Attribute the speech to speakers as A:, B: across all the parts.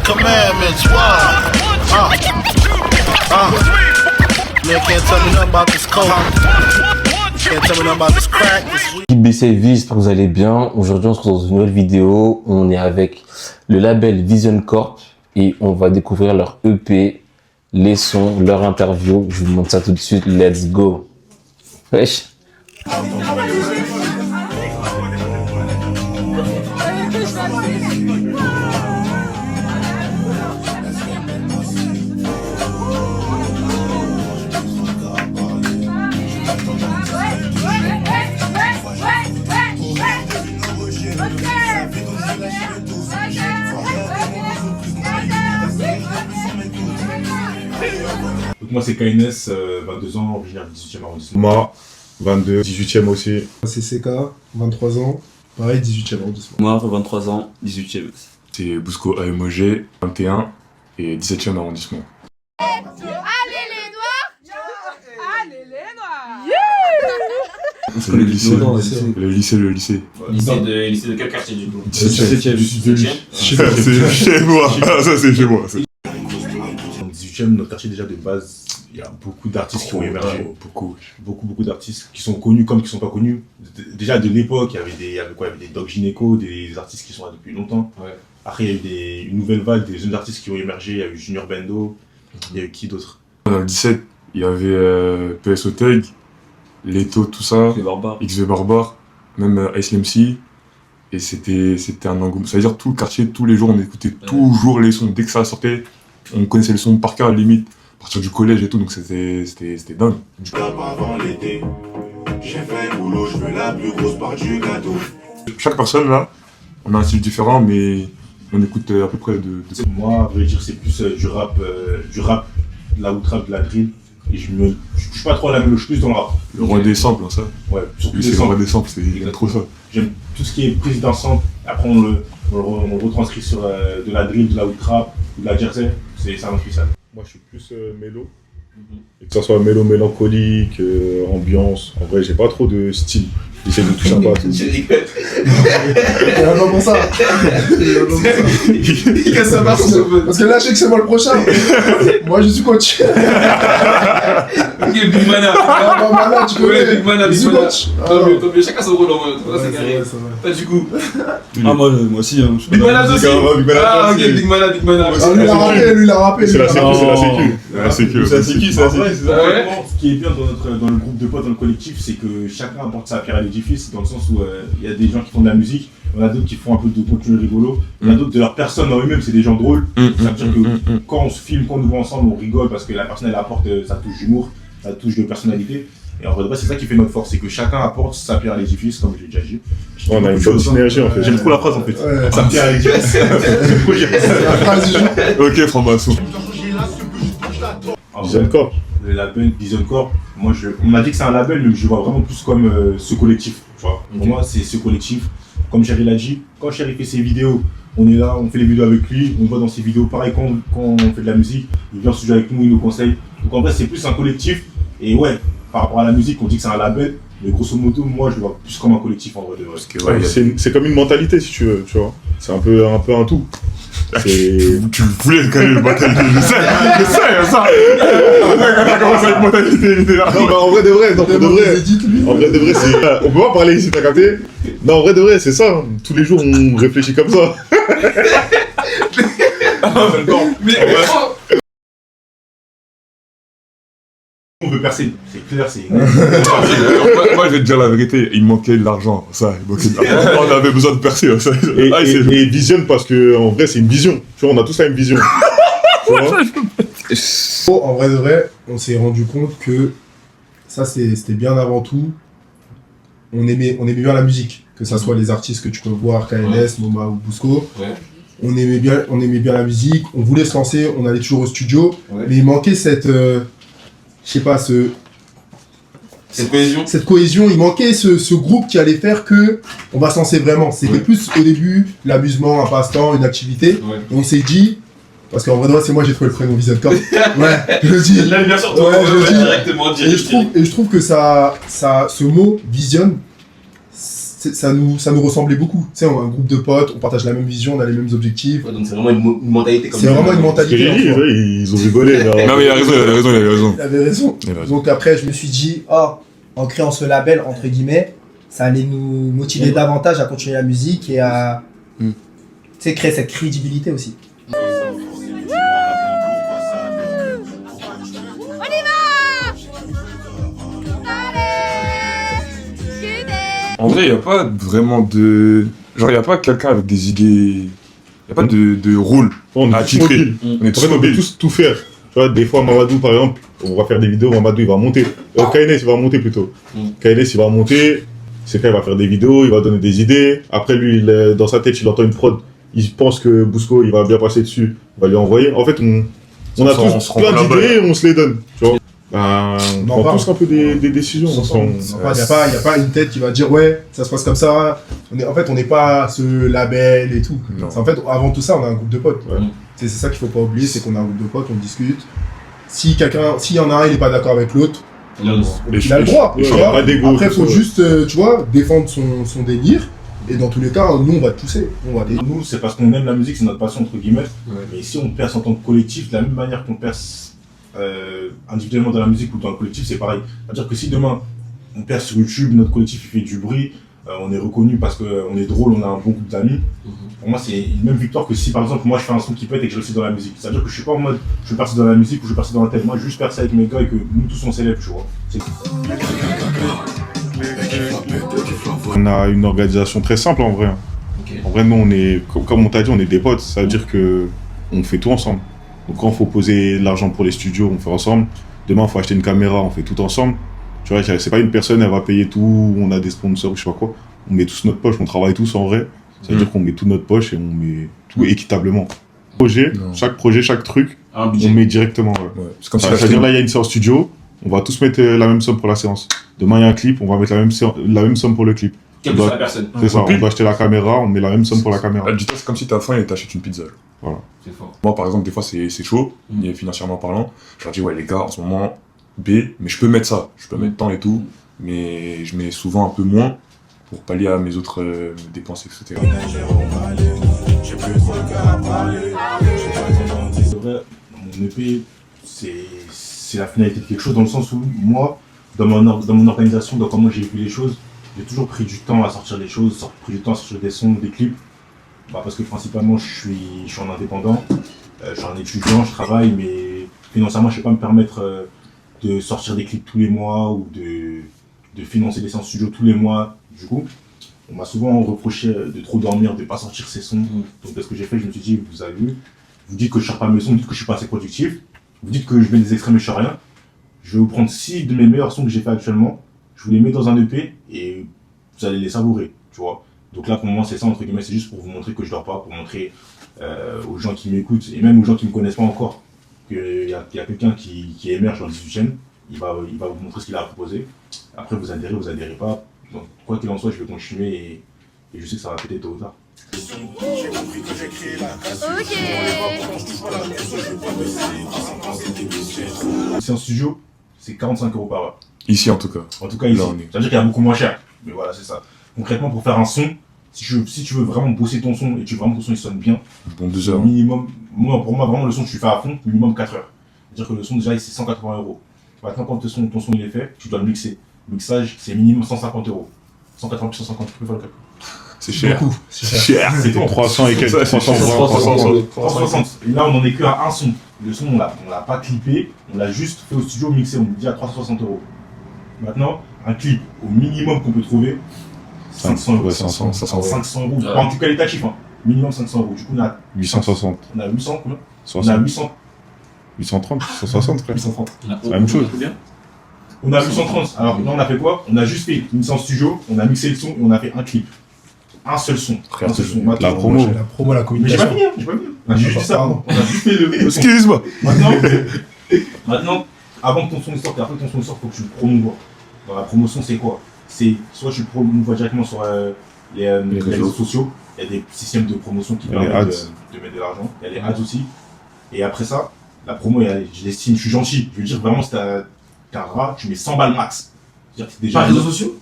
A: commandments. What? Man can't tell me nothing about this coke. Can't tell me nothing about this crack.
B: BCV, j'espère que vous allez bien. Aujourd'hui, on se retrouve dans une nouvelle vidéo. On est avec le label Vision Corp et on va découvrir leur EP, les sons, leur interview. Je vous montre ça tout de suite. Let's go. Wesh.
C: Donc moi c'est KNS, 22 ans, originaire du 18e arrondissement.
D: Moi, 22, 18e aussi.
E: C'est CK, 23 ans, pareil, 18e arrondissement.
F: Moi, 23 ans, 18e.
D: C'est Bousco AMOG, 21 et 17e arrondissement.
G: Allez les noirs! Allez les noirs!
D: C'est le lycée. Le lycée.
F: Lycée de quel quartier du coup?
D: 17e. C'est chez moi. Ça c'est chez moi.
C: Dans le 18e, notre quartier déjà de base, il y a beaucoup d'artistes qui ont émergé. Beaucoup d'artistes qui sont connus comme qui sont pas connus. Déjà de l'époque, il y avait des Doc Gynéco, des artistes qui sont là depuis longtemps. Ouais. Après il y a eu une nouvelle vague des jeunes artistes qui ont émergé, il y a eu Junior Bendo, il y a eu qui d'autre? Dans
D: le 17, il y avait PSO Tag, Leto, tout ça, XV Barbar, même Ice MC. Et c'était un engouement. Ça veut dire tout le quartier, tous les jours, on écoutait toujours les sons. Dès que ça sortait, on connaissait les sons par cœur, limite, à partir du collège et tout, donc c'était dingue.
H: Avant l'été, j'ai fait le boulot, je veux la plus grosse part du gâteau.
D: Chaque personne là, on a un style différent, mais on écoute à peu près de...
C: Moi, à vrai dire, c'est plus du rap, de la trap, de la drill. Et je suis pas trop à la mélodie, je suis plus dans le rap.
D: Le roi des samples, ça.
C: Ouais, surtout
D: c'est le roi des samples, c'est trop ça.
C: J'aime tout ce qui est prise d'un sample, après on le retranscrit sur de la drill, de la trap, de la jersey, ça m'a fait ça.
D: Moi je suis plus mélo. Et que ça soit mélo mélancolique, ambiance, en vrai j'ai pas trop de style. J'essaie de toucher un peu à tout.
E: Il y a un nom pour ça. Il casse sa marche. Parce que là, je sais que c'est moi le prochain. Moi, je suis coach.
F: Ok, Big Mana.
E: Non, Mana, tu connais.
F: Big Mana, Big Mana. Tant mieux, chacun son rôle en mode. C'est carré. Pas du coup.
D: Ah, moi aussi.
F: Big Mana aussi. Ah, ok, Big Mana.
E: Lui, il a rappé.
D: C'est la sécu. C'est la sécu.
C: Ce qui est bien dans le groupe de potes, dans le collectif, c'est que chacun apporte sa pierre à l'édifice, dans le sens où il y a des gens qui font de la musique, il y en a d'autres qui font un peu de contenu rigolo, il y en a d'autres de leur personne en eux-mêmes, c'est des gens drôles. Ça veut dire que quand on se filme, quand on nous voit ensemble, on rigole parce que la personne elle apporte sa touche d'humour, sa touche de personnalité. Et en vrai, c'est ça qui fait notre force, c'est que chacun apporte sa pierre à l'édifice, comme je l'ai déjà dit.
D: On a une bonne synergie en fait.
C: J'aime trop la phrase en fait. Sa pierre à l'édifice.
D: Ok, franc-maçon. Vision Corp.
C: Le label Vision Corp, on m'a dit que c'est un label, mais je vois vraiment plus comme ce collectif. Tu vois. Pour moi, c'est ce collectif. Comme Chéri l'a dit, quand Chéri fait ses vidéos, on est là, on fait les vidéos avec lui, on voit dans ses vidéos. Pareil, quand on fait de la musique, il vient en studio avec nous, il nous conseille. Donc en vrai, c'est plus un collectif. Et ouais, par rapport à la musique, on dit que c'est un label, mais grosso modo, moi, je le vois plus comme un collectif en vrai de vrai.
D: Parce que c'est comme une mentalité, si tu veux, tu vois. C'est un peu un tout. Tu voulais connaître le mentalité, je sais ça. On a commencé avec mentalité, là. Non, en vrai de vrai, c'est... On peut pas parler ici, t'as capté? Non, en vrai de vrai, c'est ça. Tous les jours, on réfléchit comme ça.
C: On veut percer, c'est clair, c'est...
D: Moi, je vais te dire la vérité, il manquait de l'argent, ça. On avait besoin de percer, ça. Et visionne parce que, en vrai, c'est une vision. Tu vois, on a tous la même vision.
E: En vrai de vrai, on s'est rendu compte que ça, c'était bien avant tout. On aimait bien la musique, que ça soit les artistes que tu peux voir, KNS, Moma ou Bousco. Ouais. On aimait bien la musique, on voulait se lancer, on allait toujours au studio, mais il manquait cette... Cette cohésion, il manquait ce groupe qui allait faire que on va se lancer vraiment. C'était plus au début l'amusement, un passe-temps, une activité. Et on s'est dit, parce qu'en vrai, c'est moi j'ai trouvé le prénom Vision Corp. Ouais, je le dis.
F: Là, bien sûr, toi,
E: je le dis.
F: directement.
E: Et je trouve que ce mot vision, ça nous ressemblait beaucoup. Tu sais, on a un groupe de potes, on partage la même vision, on a les mêmes objectifs.
F: Ouais, donc c'est vraiment une mentalité comme
E: C'est vraiment une
C: Ce que j'ai
E: mentalité.
C: dit,
E: en soi.
C: ils ont rigolé.
D: Non, mais il a raison.
E: Il avait raison.
D: Il avait raison.
E: Donc après, je me suis dit, en créant ce label, entre guillemets, ça allait nous motiver davantage à continuer la musique et à tu sais, créer cette crédibilité aussi.
D: En vrai, il n'y a pas vraiment de. Genre, il n'y a pas quelqu'un avec des idées. Il n'y a pas de rôle
C: On
D: à
C: est tous
D: titrer.
C: mobiles.
D: On est
C: En
D: tous
C: fait, on peut
D: mobiles.
C: tous tout faire. Tu vois, des fois, Mamadou, par exemple, on va faire des vidéos, Mamadou, il va monter. KNS, il va monter plutôt. KNS, il va monter. C'est quand il va faire des vidéos, il va donner des idées. Après, lui, dans sa tête, il entend une prod. Il pense que Bousco, il va bien passer dessus. Il va lui envoyer. En fait, on a
D: On
C: tous
D: se
C: plein
D: renvoie la
C: d'idées et on se les donne. Tu vois. Ben,
E: On en
C: on prend
E: parle.
C: tous un peu des décisions.
E: Il n'y a pas une tête qui va dire ouais, ça se passe comme ça. En fait, on n'est pas ce label et tout.
D: Non.
E: En fait, avant tout ça, on a un groupe de potes.
C: Ouais.
E: C'est ça qu'il faut pas oublier, c'est qu'on a un groupe de potes, on discute. S'il y en a un, il n'est pas d'accord avec l'autre, il a le droit.
C: Et
E: tu
C: il y a
E: vois.
C: pas d'ego,
E: Après, il faut
C: tout ça,
E: juste, tu vois, défendre son délire. Et dans tous les cas, nous, on va te pousser.
C: Nous, c'est parce qu'on aime la musique, c'est notre passion, entre guillemets. Mais si on perce en tant que collectif, de la même manière qu'on perce individuellement dans la musique ou dans le collectif, c'est pareil. C'est-à-dire que si demain, on perce sur YouTube, notre collectif il fait du bruit, on est reconnu parce qu'on est drôle, on a un bon groupe d'amis. Pour moi, c'est une même victoire que si, par exemple, moi, je fais un son qui pète et que je réussis dans la musique. C'est-à-dire que je suis pas en mode, je veux percer dans la musique ou je veux percer dans la tête. Moi, je veux juste percer avec mes gars et que nous tous, on s'élève, tu vois. On a une organisation très simple en vrai. En vrai, nous, on est, comme on t'a dit, on est des potes. Ça veut dire que on fait tout ensemble. Donc, quand il faut poser l'argent pour les studios, on fait ensemble. Demain, il faut acheter une caméra, on fait tout ensemble. Tu vois, c'est pas une personne, elle va payer tout, on a des sponsors, je sais pas quoi. On met tous notre poche, on travaille tous en vrai. Ça veut dire qu'on met tout notre poche et on met tout équitablement. Chaque projet, chaque truc, on met directement. Ouais.
D: Ouais. C'est comme si
C: C'est-à-dire là, il y a une séance studio, on va tous mettre la même somme pour la séance. Demain, il y a un clip, on va mettre la même somme pour le clip.
F: Quelle que soit la personne.
C: C'est ça, on doit acheter la caméra, on met la même somme pour la caméra.
D: Dis-toi, c'est comme si t'as faim et t'achètes une pizza.
C: Voilà.
F: C'est fort.
D: Moi, par exemple, des fois, c'est chaud, financièrement parlant. Je leur dis, ouais, les gars, en ce moment, B, mais je peux mettre ça. Je peux mettre tant et tout, mais je mets souvent un peu moins pour pallier à mes autres dépenses, etc.
C: C'est vrai, mon EP, c'est la finalité de quelque chose dans le sens où moi, dans mon organisation, dans comment j'ai vu les choses, j'ai toujours pris du temps à sortir des choses, pris du temps à sortir des sons, des clips. Parce que principalement, je suis en indépendant, je suis un étudiant, je travaille, mais financièrement, je ne peux pas me permettre de sortir des clips tous les mois ou de financer des séances studio tous les mois. Du coup, on m'a souvent reproché de trop dormir, de ne pas sortir ses sons. Donc, ce que j'ai fait, je me suis dit, vous avez vu, vous dites que je ne sors pas mes sons, vous dites que je ne suis pas assez productif, vous dites que je mets des extrêmes et je ne sais rien. Je vais vous prendre 6 de mes meilleurs sons que j'ai fait actuellement, je vous les mets dans un EP et vous allez les savourer, tu vois. Donc là, pour moi, c'est ça, entre guillemets, c'est juste pour vous montrer que je dors pas, pour montrer aux gens qui m'écoutent et même aux gens qui ne me connaissent pas encore qu'il y a quelqu'un qui émerge dans le 18e, il va vous montrer ce qu'il a à proposer. Après, vous adhérez pas. Donc, quoi qu'il en soit, je vais continuer et je sais que ça va péter tôt ou tard. C'est en studio, c'est 45 € par heure.
D: Ici, en tout cas.
C: En tout cas, ici.
D: Là, on est-
C: Ça veut dire qu'il y a beaucoup moins cher. Mais voilà, c'est ça. Concrètement, pour faire un son, si tu veux vraiment bosser ton son et tu veux vraiment que ton son il sonne bien,
D: Bon, 2 heures.
C: minimum, pour moi, vraiment, le son, tu fais à fond, minimum 4 heures. C'est-à-dire que le son, déjà, c'est 180 €. Maintenant, quand ton son il est fait, tu dois le mixer. Le mixage, c'est minimum 150 €. 180 plus 150, tu peux faire le calcul.
D: C'est cher.
E: Beaucoup.
D: C'est cher.
C: C'est 300 et quelques.
D: 360.
C: 360. Et là, on n'en est que à un son. Le son, on l'a pas clippé, on l'a juste fait au studio mixé. On dit à 360 €. Maintenant, un clip, au minimum qu'on peut trouver, 500 €.
D: Ouais, 500 €.
C: 500 €. Pas en tout qualitatif, hein. Minimum 500 €. Du coup, on a
I: 860.
C: On a 800, combien?
I: 60.
C: On a 800.
I: 830, 160 frère.
C: 830.
I: C'est la même chose.
C: On a 830. Alors là, on a fait quoi? On a juste fait une séance studio, on a mixé le son et on a fait un clip. Un seul son. Un seul son.
I: La promo.
E: La promo, la
C: Mais j'ai
E: communication.
C: pas fini, hein, j'ai pas fini. On a juste dit ça.
E: Pardon.
C: On a juste fait le.
D: Excuse-moi.
C: Maintenant, avant que ton son sorte et après que ton son sorte, il faut que tu le promouvoies. Dans la promotion, c'est quoi? C'est soit tu le promouvois directement sur les réseaux sociaux. Il y a des systèmes de promotion qui
I: Il y a les
C: permettent
I: ads.
C: de mettre de l'argent. Il y a les ads aussi. Et après ça, la promo, je l'estime, je suis gentil. Je veux dire, vraiment, si t'as un rat, tu mets 100 balles max. C'est-à-dire que c'est déjà.
F: Par réseaux sociaux?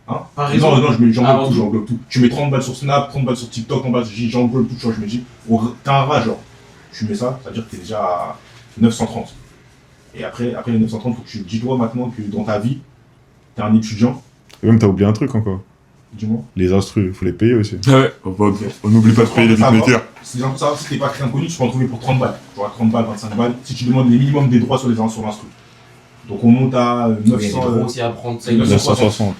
C: Hein
F: Par exemple.
C: Non, j'englobe tout. Tu mets 30 balles sur Snap, 30 balles sur TikTok, 30 balles, j'englobe tout, tu vois, je me dis, t'as un rat, genre, tu mets ça, ça veut dire que t'es déjà à 930. Et après les 930, faut que tu dis-toi maintenant que dans ta vie, t'es un étudiant.
I: Et même, t'as oublié un truc encore.
C: Dis-moi.
I: Les instrus, faut les payer aussi.
D: Ouais, on n'oublie pas de payer les beatmakers.
C: C'est genre ça, si t'es pas très inconnu, tu peux en trouver pour 30 balles. Tu vois, 30 balles, 25 balles, si tu demandes les minimums des droits sur l'instru. Donc on monte à 900
F: aussi à prendre ça.
I: 960.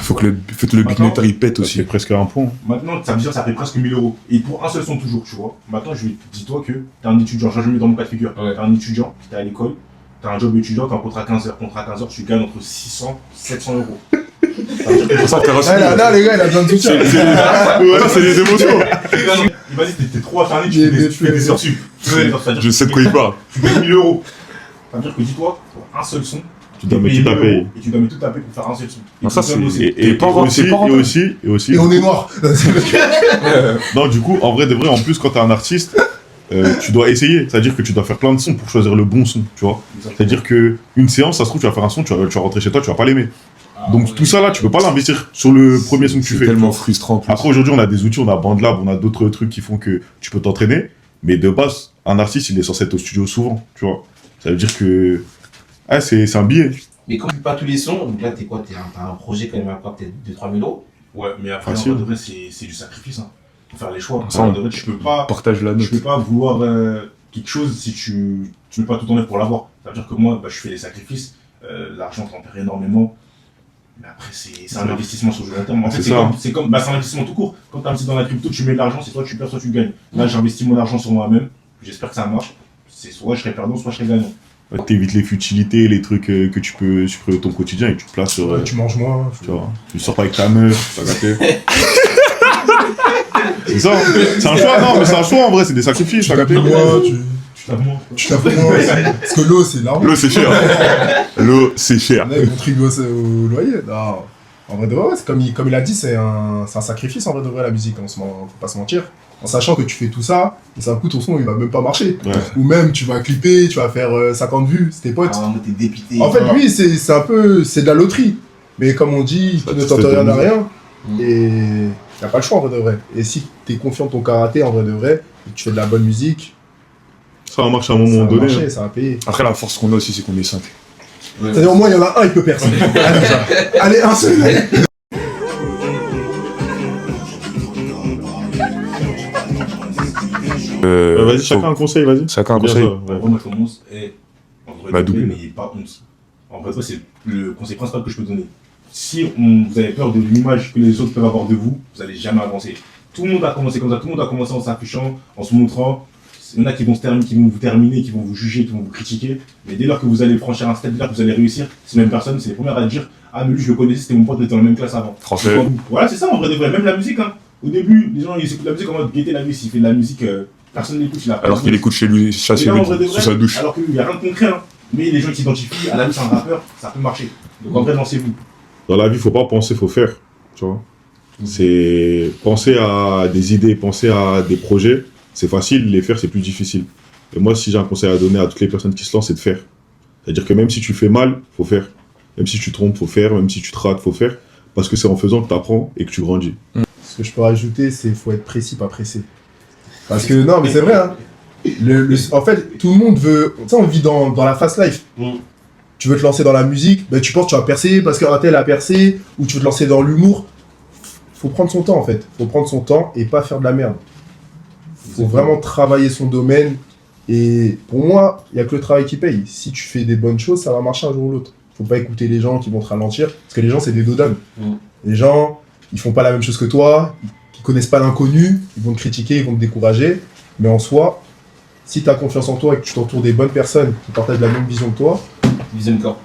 D: Faut que le beatmaker il pète
I: C'est
D: aussi.
I: presque un point.
C: Maintenant, ça veut dire que ça fait presque 1000 €. Et pour un seul son toujours, tu vois. Maintenant, dis-toi que t'es un étudiant, je me mets dans mon cas de figure.
F: Ouais.
C: T'es un étudiant, t'es à l'école, t'as un job étudiant, t'as un contrat 15 heures. Contrat 15 heures, tu gagnes entre 600 700 €. Ça veut dire que
D: Ça, t'as reçu.
E: Là, les gars, il a besoin de soutien.
D: Ça, c'est les émotions.
C: vas-y, t'es trop acharné, tu fais des heures sup.
D: Je sais de quoi il parle.
C: Tu gagnes 1000 €. Ça veut dire que dis-toi, pour un seul son,
I: Tu dois mettre tout à payer.
C: et tu dois mettre tout à payer pour faire un seul son.
D: Non, ça,
C: tu
D: c'est-
C: donnes aussi.
I: Et aussi.
E: Et on est noir.
I: Non, du coup, en vrai, de vrai, en plus, quand t'es un artiste, tu dois essayer. C'est-à-dire que tu dois faire plein de sons pour choisir le bon son, tu vois. C'est-à-dire que une séance, ça se trouve, tu vas faire un son, tu vas rentrer chez toi, tu vas pas l'aimer. Donc tout ça là, tu peux pas l'investir sur le premier son que tu
D: C'est
I: fais.
D: tellement frustrant. en plus.
I: Après aujourd'hui, on a des outils, on a BandLab, on a d'autres trucs qui font que tu peux t'entraîner. Mais de base, un artiste, il est censé être au studio souvent, tu vois. Ça veut dire que c'est un billet.
F: Mais comme tu fais pas tous les sons, donc là t'es quoi? T'as un projet quand même à quoi? Peut-être 2-3 000 €?
C: Ouais, mais après, en
I: Facile.
C: vrai, de vrai, c'est du sacrifice. Hein. Faut faire les choix.
D: Ça,
C: En vrai, de vrai, tu peux pas.
D: Partage la
C: Je
D: note.
C: peux pas vouloir quelque chose si tu mets pas tout en œuvre pour l'avoir. Ça veut dire que moi, je fais des sacrifices, l'argent t'en perd énormément, mais après c'est un investissement sur le long terme. En fait,
I: C'est ça.
C: c'est un investissement tout court. Quand tu investis dans la crypto, tu mets de l'argent, c'est soit tu perds, soit tu gagnes. Là, j'investis mon argent sur moi-même, j'espère que ça marche. C'est soit je serai perdant, soit je serai gagnant.
I: T'évites les futilités, les trucs que tu peux supprimer de ton quotidien et tu te places sur...
E: Tu manges moins.
I: tu vois, tu sors pas avec ta meuf, t'as gâté. C'est ça, c'est un choix, non, mais c'est un choix en vrai, c'est des sacrifices, t'as gâté.
E: Moi,
C: Tu tapes moins.
E: tu tapes moins. Parce que l'eau, c'est l'argent.
D: L'eau, c'est cher. L'eau, c'est cher.
E: Ils contribuent au loyer. Non. En vrai de vrai, c'est comme il a dit, c'est un sacrifice en vrai de vrai la musique, faut pas se mentir. En sachant que tu fais tout ça, et ça coup ton son il va même pas marcher.
I: Ouais.
E: Ou même tu vas clipper, tu vas faire 50 vues, c'est tes potes.
F: Ah, mais t'es dépité.
E: En fait, lui, c'est un peu, c'est de la loterie. Mais comme on dit,
I: Ça
E: qui ne
I: te
E: tente
I: fait
E: rien à
I: de
E: rien.
F: Mm.
E: Et t'as pas le choix en vrai de vrai. Et si t'es confiant de ton karaté en vrai de vrai, et que tu fais de la bonne musique,
I: Ça va marcher à un
E: ça
I: moment
E: va
I: donné.
E: marcher,
I: hein.
E: ça va payer.
D: Après, la force qu'on a aussi, c'est qu'on est 5.
E: C'est-à-dire au moins il y en a un, il peut percer. Allez, un seul.
I: Vas-y, chacun un conseil, vas-y.
D: Chacun un
I: Bien
D: conseil.
I: sûr, ouais.
C: En vrai, moi, je commence et en vrai,
D: Bah,
C: de vrai,
D: double.
C: mais pas honte. En vrai, c'est le conseil principal que je peux donner. Si vous avez peur de l'image que les autres peuvent avoir de vous, vous n'allez jamais avancer. Tout le monde a commencé comme ça, tout le monde a commencé en s'affichant, en se montrant. Il y en a qui vont vous terminer, qui vont vous juger, qui vont vous critiquer. Mais dès lors que vous allez franchir un step, dès lors que vous allez réussir, ces mêmes personnes, c'est les premières à dire ah, mais lui, je le connaissais, c'était mon pote, on était dans la même classe avant.
D: Français.
C: Donc, voilà, c'est ça en vrai de vrai. Même la musique, hein. Au début, les gens ils écoutent la musique en mode guetter la vie. S'il fait de la musique, personne n'écoute.
D: Alors qu'il écoute chez lui, chez
C: Mais là, en vrai de
D: lui,
C: vrai,
D: sous sa douche.
C: alors qu'il n'y a rien de concret, hein. Mais les gens qui s'identifient à la vie, c'est un rappeur, ça peut marcher. Donc en vrai, lancez-vous.
I: Dans la vie, faut pas penser, faut faire. Tu vois. C'est penser à des idées, penser à des projets. C'est facile, les faire, c'est plus difficile. Et moi, si j'ai un conseil à donner à toutes les personnes qui se lancent, c'est de faire. C'est-à-dire que même si tu fais mal, faut faire. Même si tu trompes, faut faire. Même si tu te rates, faut faire. Parce que c'est en faisant que tu apprends et que tu grandis.
E: Ce que je peux rajouter, c'est faut être précis, pas pressé. Parce que non, mais c'est vrai. Hein. En fait, tout le monde veut. Tu sais, on vit dans la fast life. Tu veux te lancer dans la musique, ben, tu penses que tu vas percer parce qu'un tel a percé, ou tu veux te lancer dans l'humour. Faut prendre son temps en fait. Faut prendre son temps et pas faire de la merde. Faut vraiment travailler son domaine. Et pour moi, il n'y a que le travail qui paye. Si tu fais des bonnes choses, ça va marcher un jour ou l'autre. Faut pas écouter les gens qui vont te ralentir. Parce que les gens, c'est des dos d'âne. Les gens, ils font pas la même chose que toi. Ils connaissent pas l'inconnu. Ils vont te critiquer, ils vont te décourager. Mais en soi, si tu as confiance en toi et que tu t'entoures des bonnes personnes qui partagent la même vision que toi,
F: Vision corps.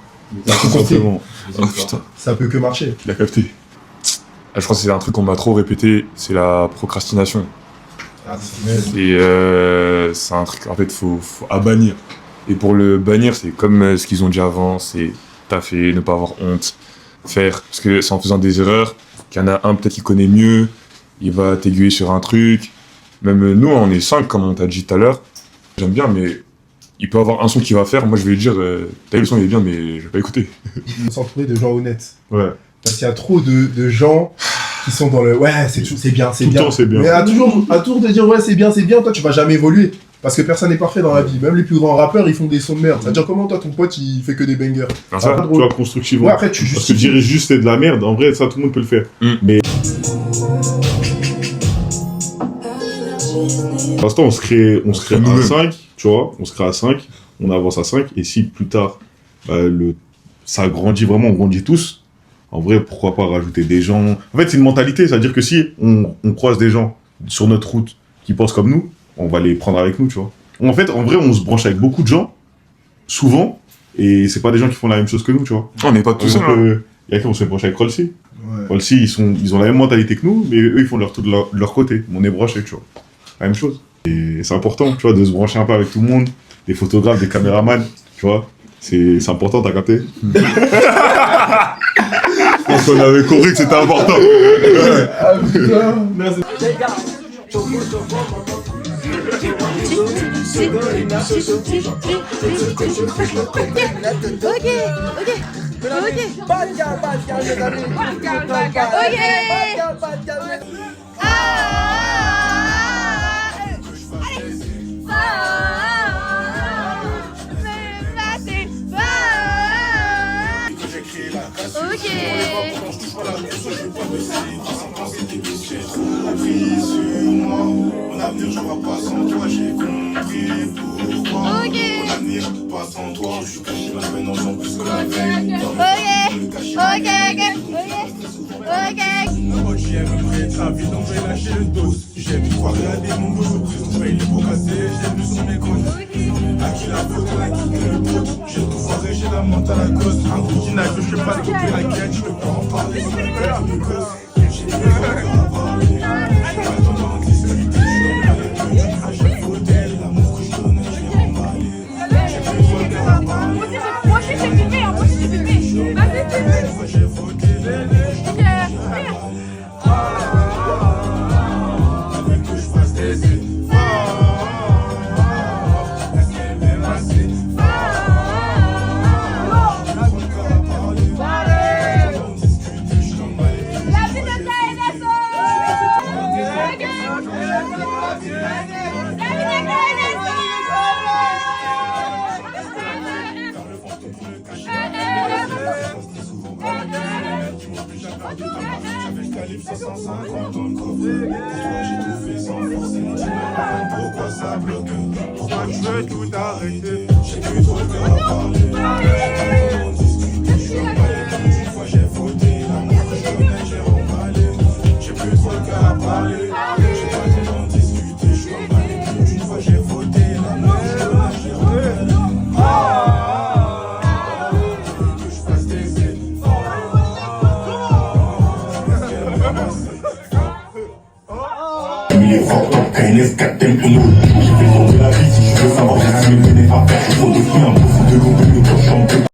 E: ça peut
I: Tout
E: compter.
I: simplement.
D: Oh putain,
E: Ça peut que marcher.
D: il a capté. Ah, je crois que c'est un truc qu'on m'a trop répété, c'est la procrastination. Et c'est un truc, en fait, faut à bannir. Et pour le bannir, c'est comme ce qu'ils ont dit avant, c'est taffer, ne pas avoir honte, faire. Parce que c'est en faisant des erreurs qu'il y en a un peut-être qui connaît mieux, il va t'aiguiller sur un truc. Même nous, on est 5, comme on t'a dit tout à l'heure. J'aime bien, mais il peut avoir un son qui va faire. Moi, je vais lui dire, t'as vu le son, il est bien, mais je vais pas écouter.
E: Il faut s'entourer de gens honnêtes.
I: Ouais.
E: Parce qu'il y a trop de gens qui sont dans le ouais, c'est bien, c'est
I: Tout le
E: bien.
I: temps, c'est bien.
E: Mais à toujours te dire ouais, c'est bien, toi tu vas jamais évoluer. Parce que personne n'est parfait dans la vie. Même les plus grands rappeurs, ils font des sons de merde. C'est-à-dire comment toi, ton pote, il fait que des bangers.
I: Ça, tu vois, constructivement.
E: Ouais, après,
I: Parce que dire juste c'est de la merde, en vrai, ça, tout le monde peut le faire. Mais... Pour l'instant, on se crée à 5, tu vois. On se crée à 5, on avance à 5. Et si plus tard, ça grandit vraiment, on grandit tous, en vrai, pourquoi pas rajouter des gens. En fait, c'est une mentalité. C'est-à-dire que si on croise des gens sur notre route qui pensent comme nous, on va les prendre avec nous, tu vois. En fait, en vrai, on se branche avec beaucoup de gens, souvent, et c'est pas des gens qui font la même chose que nous, tu vois.
D: On n'est pas tous seuls.
I: Il y a qui on se branche avec Rolsey.
E: Ouais.
I: Rolsey, ils ont la même mentalité que nous, mais eux, ils font leur tout de leur côté. On est branchés, tu vois. La même chose. Et c'est important, tu vois, de se brancher un peu avec tout le monde, des photographes, des caméramans, tu vois. C'est important, t'as capté. Je pense qu'on avait compris que c'était important.
E: Ah putain, merci.
H: Mon avenir, je vois pas sans toi, j'ai compris pourquoi. Mon avenir, pas sans toi, je suis caché là maintenant, j'en plus que la veille. Moi j'aimerais être rapide, donc je vais lâcher le dos. J'aime pouvoir regarder mon boulot, je paye les pots cassés, j'aime le son mes côtes. À qui la faute, à qui le pote. J'ai tout foiré, j'ai la menthe à la cause. Un coup qui nage, je fais pas de couper la guette, je peux pas en parler, c'est la tous les gosses. J'ai des fois à parler, j'ai pas le temps d'en discuter, je suis dans la j'ai voté, l'amour que je donnais, je l'ai emballé. J'ai plus besoin de parler.
G: Moi aussi j'ai filmé, moi aussi j'ai filmé. Vas-y, filme.
H: J'ai voté, avec que je fasse des efforts. Est-ce qu'elle m'aime assez? J'avais le calibre 550 dans le coffre. Pour toi j'ai tout fait sans forcément tu me pourquoi ça bloque. Pourquoi je veux tout arrêter. J'ai plus trop de cœur à parler. On discute, je suis emballé. Une fois j'ai voté, l'amour que je donnais j'ai emballé. J'ai plus trop de cœur à parler. J'ai pas le temps d'en discuter, je suis emballé. Une fois j'ai voté, l'amour que je donnais j'ai emballé. Que je fasse des efforts.
J: Il est fort, top, KNS, 4 thèmes, Eno. J'ai fait tomber la vie, si je veux savoir, j'ai jamais fait des affaires. Je suis trop de fruits, un peu fou de l'ombre, de